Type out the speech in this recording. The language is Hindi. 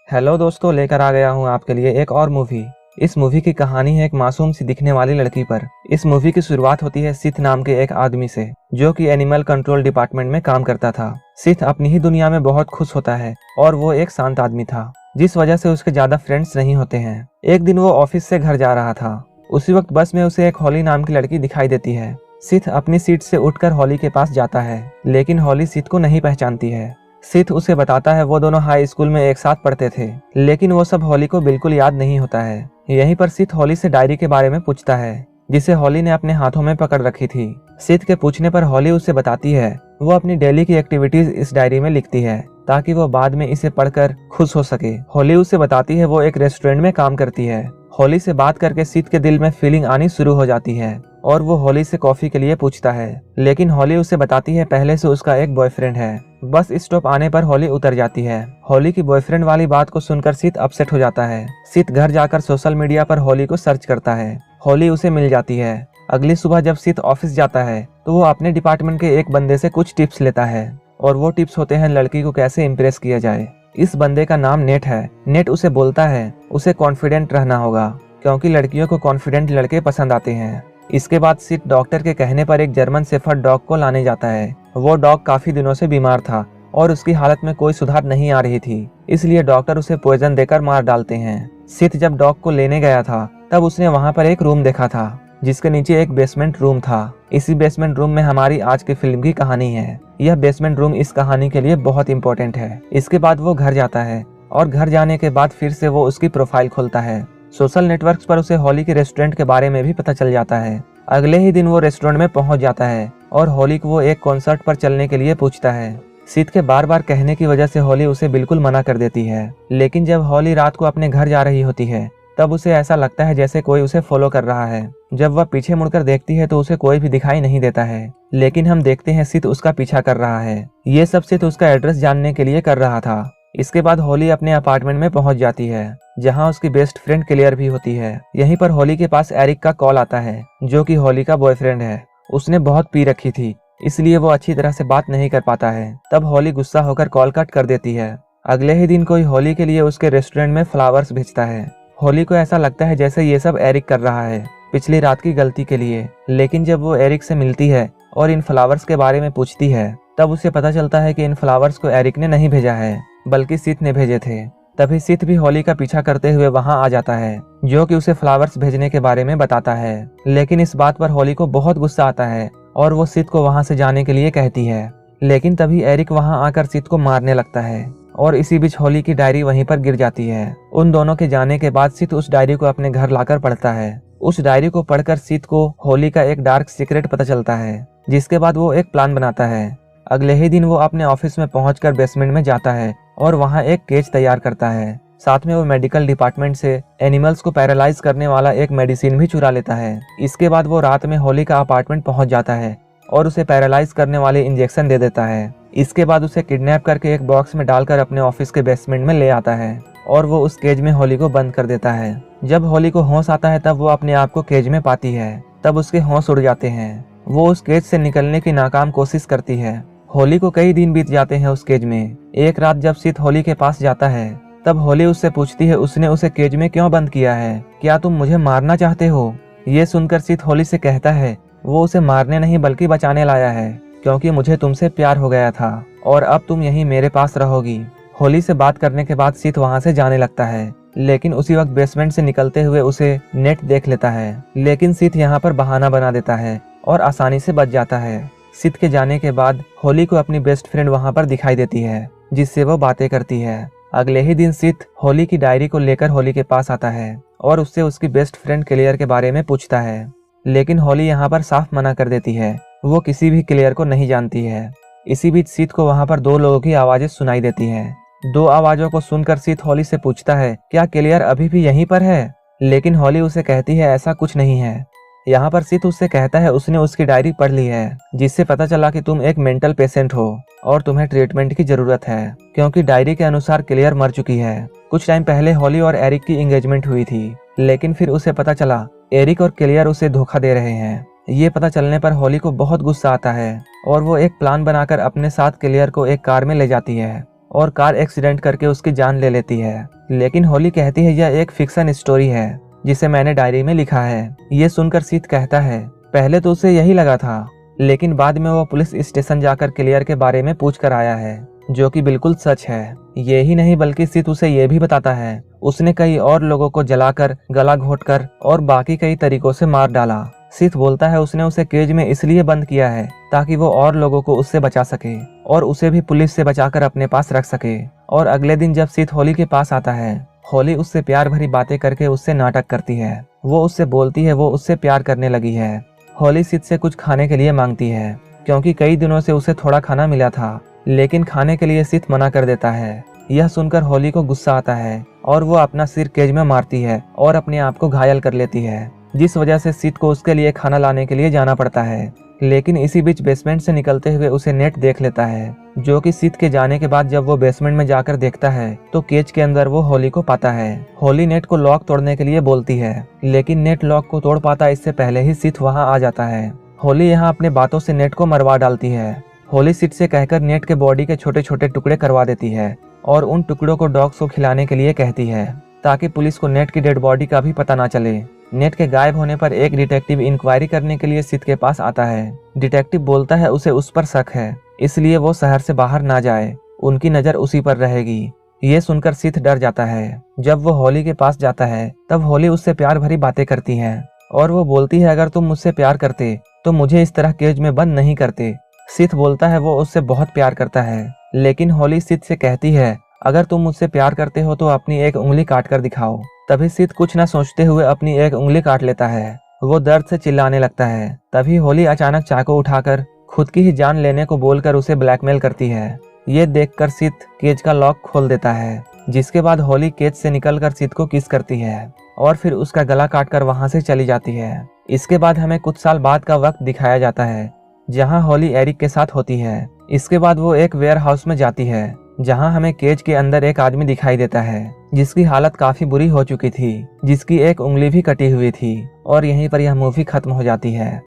हेलो दोस्तों, लेकर आ गया हूँ आपके लिए एक और मूवी। इस मूवी की कहानी है एक मासूम सी दिखने वाली लड़की पर। इस मूवी की शुरुआत होती है सिथ नाम के एक आदमी से, जो कि एनिमल कंट्रोल डिपार्टमेंट में काम करता था। सिथ अपनी ही दुनिया में बहुत खुश होता है और वो एक शांत आदमी था, जिस वजह से उसके ज्यादा फ्रेंड्स नहीं होते हैं। एक दिन वो ऑफिस से घर जा रहा था। उसी वक्त बस में उसे एक हॉली नाम की लड़की दिखाई देती है। सिथ अपनी सीट से उठकर हॉली के पास जाता है, लेकिन हॉली सिथ को नहीं पहचानती है। सिथ उसे बताता है वो दोनों हाई स्कूल में एक साथ पढ़ते थे, लेकिन वो सब हॉली को बिल्कुल याद नहीं होता है। यहीं पर सिथ हॉली से डायरी के बारे में पूछता है, जिसे हॉली ने अपने हाथों में पकड़ रखी थी। सिथ के पूछने पर हॉली उसे बताती है वो अपनी डेली की एक्टिविटीज इस डायरी में लिखती है, ताकि वो बाद में इसे पढ़कर खुश हो सके। हॉली उसे बताती है वो एक रेस्टोरेंट में काम करती है। हॉली से बात करके सिथ के दिल में फीलिंग आनी शुरू हो जाती है और वो हॉली से कॉफी के लिए पूछता है, लेकिन हॉली उसे बताती है पहले से उसका एक बॉयफ्रेंड है। बस स्टॉप आने पर हॉली उतर जाती है। हॉली की बॉयफ्रेंड वाली बात को सुनकर सिथ अपसेट हो जाता है। सिथ घर जाकर सोशल मीडिया पर हॉली को सर्च करता है। हॉली उसे मिल जाती है। अगली सुबह जब सिथ ऑफिस जाता है तो वो अपने डिपार्टमेंट के एक बंदे से कुछ टिप्स लेता है, और वो टिप्स होते हैं लड़की को कैसे इम्प्रेस किया जाए। इस बंदे का नाम नेट है। नेट उसे बोलता है उसे कॉन्फिडेंट रहना होगा, क्योंकि लड़कियों को कॉन्फिडेंट लड़के पसंद आते हैं। इसके बाद सिथ डॉक्टर के कहने पर एक जर्मन शेफर्ड डॉग को लाने जाता है। वो डॉग काफी दिनों से बीमार था और उसकी हालत में कोई सुधार नहीं आ रही थी, इसलिए डॉक्टर उसे पॉइजन देकर मार डालते हैं। सिथ जब डॉग को लेने गया था तब उसने वहां पर एक रूम देखा था, जिसके नीचे एक बेसमेंट रूम था। इसी बेसमेंट रूम में हमारी आज की फिल्म की कहानी है। यह बेसमेंट रूम इस कहानी के लिए बहुत इंपॉर्टेंट है। इसके बाद वो घर जाता है और घर जाने के बाद फिर से वो उसकी प्रोफाइल खोलता है। सोशल नेटवर्क्स पर उसे हॉली के रेस्टोरेंट के बारे में भी पता चल जाता है। अगले ही दिन वो रेस्टोरेंट में पहुंच जाता है और हॉली को वो एक कॉन्सर्ट पर चलने के लिए पूछता है। सिथ के बार बार कहने की वजह से हॉली उसे बिल्कुल मना कर देती है, लेकिन जब हॉली रात को अपने घर जा रही होती है तब उसे ऐसा लगता है जैसे कोई उसे फॉलो कर रहा है। जब वह पीछे मुड़कर देखती है तो उसे कोई भी दिखाई नहीं देता है, लेकिन हम देखते हैं सिथ उसका पीछा कर रहा है। ये सब सिथ उसका एड्रेस जानने के लिए कर रहा था। इसके बाद हॉली अपने अपार्टमेंट में पहुंच जाती है, जहां उसकी बेस्ट फ्रेंड क्लेयर भी होती है। यहीं पर हॉली के पास एरिक का कॉल आता है, जो कि हॉली का बॉयफ्रेंड है। उसने बहुत पी रखी थी, इसलिए वो अच्छी तरह से बात नहीं कर पाता है। तब हॉली गुस्सा होकर कॉल कट कर देती है। अगले ही दिन कोई हॉली के लिए उसके रेस्टोरेंट में फ्लावर्स भेजता है। हॉली को ऐसा लगता है जैसे ये सब एरिक कर रहा है पिछली रात की गलती के लिए, लेकिन जब वो एरिक से मिलती है और इन फ्लावर्स के बारे में पूछती है तब उसे पता चलता है कि इन फ्लावर्स को एरिक ने नहीं भेजा है, बल्कि सिथ ने भेजे थे। तभी सिथ भी हॉली का पीछा करते हुए वहां आ जाता है, जो कि उसे फ्लावर्स भेजने के बारे में बताता है। लेकिन इस बात पर हॉली को बहुत गुस्सा आता है और वो सिथ को वहां से जाने के लिए कहती है। लेकिन तभी एरिक वहां आकर सिथ को मारने लगता है और इसी बीच हॉली की डायरी वहीं पर गिर जाती है। उन दोनों के जाने के बाद सिथ उस डायरी को अपने घर लाकर पढ़ता है। उस डायरी को पढ़कर सिथ को हॉली का एक डार्क सीक्रेट पता चलता है, जिसके बाद वो एक प्लान बनाता है। अगले ही दिन वो अपने ऑफिस में पहुंचकर बेसमेंट में जाता है और वहां एक केज तैयार करता है। साथ में वो मेडिकल डिपार्टमेंट से एनिमल्स को पैरालाइज करने वाला एक मेडिसिन भी चुरा लेता है। इसके बाद वो रात में हॉली का अपार्टमेंट पहुंच जाता है और उसे पैरालाइज करने वाले इंजेक्शन दे देता है। इसके बाद उसे किडनैप करके एक बॉक्स में डालकर अपने ऑफिस के बेसमेंट में ले आता है और वो उस केज में हॉली को बंद कर देता है। जब हॉली को होश आता है तब वो अपने आप को केज में पाती है। तब उसके होश उड़ जाते हैं। वो उस केज से निकलने की नाकाम कोशिश करती है। हॉली को कई दिन बीत जाते हैं उस केज में। एक रात जब सिथ हॉली के पास जाता है तब हॉली उससे पूछती है उसने उसे केज में क्यों बंद किया है, क्या तुम मुझे मारना चाहते हो? ये सुनकर सिथ हॉली से कहता है वो उसे मारने नहीं बल्कि बचाने लाया है, क्योंकि मुझे तुमसे प्यार हो गया था और अब तुम यहीं मेरे पास रहोगी। हॉली से बात करने के बाद सिथ वहां से जाने लगता है, लेकिन उसी वक्त बेसमेंट से निकलते हुए उसे नेट देख लेता है। लेकिन सिथ यहाँ पर बहाना बना देता है और आसानी से बच जाता है। सिथ के जाने के बाद हॉली को अपनी बेस्ट फ्रेंड वहां पर दिखाई देती है, जिससे वो बातें करती है। अगले ही दिन सिथ हॉली की डायरी को लेकर हॉली के पास आता है और उससे उसकी बेस्ट फ्रेंड क्लेयर के बारे में पूछता है, लेकिन हॉली यहाँ पर साफ मना कर देती है। वो किसी भी क्लेयर को नहीं जानती है। इसी बीच सिथ को वहां पर दो लोगों की आवाजें सुनाई देती हैं। दो आवाजों को सुनकर सिथ हॉली से पूछता है क्या क्लेयर अभी भी यहीं पर है, लेकिन हॉली उसे कहती है ऐसा कुछ नहीं है। यहाँ पर सिथ उससे कहता है उसने उसकी डायरी पढ़ ली है, जिससे पता चला कि तुम एक मेंटल पेशेंट हो और तुम्हें ट्रीटमेंट की जरूरत है, क्योंकि डायरी के अनुसार क्लेयर मर चुकी है। कुछ टाइम पहले हॉली और एरिक की एंगेजमेंट हुई थी, लेकिन फिर उसे पता चला एरिक और क्लेयर उसे धोखा दे रहे हैं। ये पता चलने पर हॉली को बहुत गुस्सा आता है और वो एक प्लान बनाकर अपने साथ क्लेयर को एक कार में ले जाती है और कार एक्सीडेंट करके उसकी जान ले लेती है। लेकिन होली कहती है यह एक फिक्शन स्टोरी है जिसे मैंने डायरी में लिखा है। ये सुनकर सीथ कहता है पहले तो उसे यही लगा था, लेकिन बाद में वो पुलिस स्टेशन जाकर क्लियर के बारे में पूछ कर आया है, जो कि बिल्कुल सच है। यही नहीं बल्कि सीथ उसे ये भी बताता है उसने कई और लोगों को जलाकर, गला घोंटकर और बाकी कई तरीकों से मार डाला। सीथ बोलता है उसने उसे केज में इसलिए बंद किया है ताकि वो और लोगों को उससे बचा सके और उसे भी पुलिस से बचाकर अपने पास रख सके। और अगले दिन जब सीथ होली के पास आता है, होली उससे प्यार भरी बातें करके उससे नाटक करती है। वो उससे बोलती है वो उससे प्यार करने लगी है। होली सीथ से कुछ खाने के लिए मांगती है क्योंकि कई दिनों से उसे थोड़ा खाना मिला था, लेकिन खाने के लिए सीथ मना कर देता है। यह सुनकर होली को गुस्सा आता है और वो अपना सिर केज में मारती है और अपने आप को घायल कर लेती है, जिस वजह से सीथ को उसके लिए खाना लाने के लिए जाना पड़ता है। लेकिन इसी बीच बेसमेंट से निकलते हुए उसे नेट देख लेता है, जो कि सीथ के जाने के बाद जब वो बेसमेंट में जाकर देखता है तो केज के अंदर वो होली को पाता है। होली नेट को लॉक तोड़ने के लिए बोलती है, लेकिन नेट लॉक को तोड़ पाता इससे पहले ही सीथ वहां आ जाता है। होली यहाँ अपने बातों से नेट को मरवा डालती है। होली सीथ से कहकर नेट के बॉडी के छोटे छोटे टुकड़े करवा देती है और उन टुकड़ों को डॉग्स को खिलाने के लिए कहती है ताकि पुलिस को नेट की डेड बॉडी का भी पता ना चले। नेट के गायब होने पर एक डिटेक्टिव इंक्वायरी करने के लिए सीथ के पास आता है। डिटेक्टिव बोलता है उसे उस पर शक है, इसलिए वो शहर से बाहर ना जाए, उनकी नजर उसी पर रहेगी। ये सुनकर सीथ डर जाता है। जब वो होली के पास जाता है तब होली उससे प्यार भरी बातें करती है और वो बोलती है अगर तुम मुझसे प्यार करते तो मुझे इस तरह केज में बंद नहीं करते। सीथ बोलता है वो उससे बहुत प्यार करता है, लेकिन होली सीथ से कहती है अगर तुम मुझसे प्यार करते हो तो अपनी एक उंगली काट कर दिखाओ। तभी सीथ कुछ न सोचते हुए अपनी एक उंगली काट लेता है। वो दर्द से चिल्लाने लगता है। तभी होली अचानक चाकू उठाकर खुद की ही जान लेने को बोलकर उसे ब्लैकमेल करती है। ये देखकर सीथ केज का लॉक खोल देता है, जिसके बाद होली केज से निकलकर सीथ को किस करती है और फिर उसका गला काटकर वहां से चली जाती है। इसके बाद हमें कुछ साल बाद का वक्त दिखाया जाता है जहां होली एरिक के साथ होती है। इसके बाद वो एक वेयर हाउस में जाती है जहां हमें केज के अंदर एक आदमी दिखाई देता है जिसकी हालत काफी बुरी हो चुकी थी, जिसकी एक उंगली भी कटी हुई थी। और यहीं पर यह मूवी खत्म हो जाती है।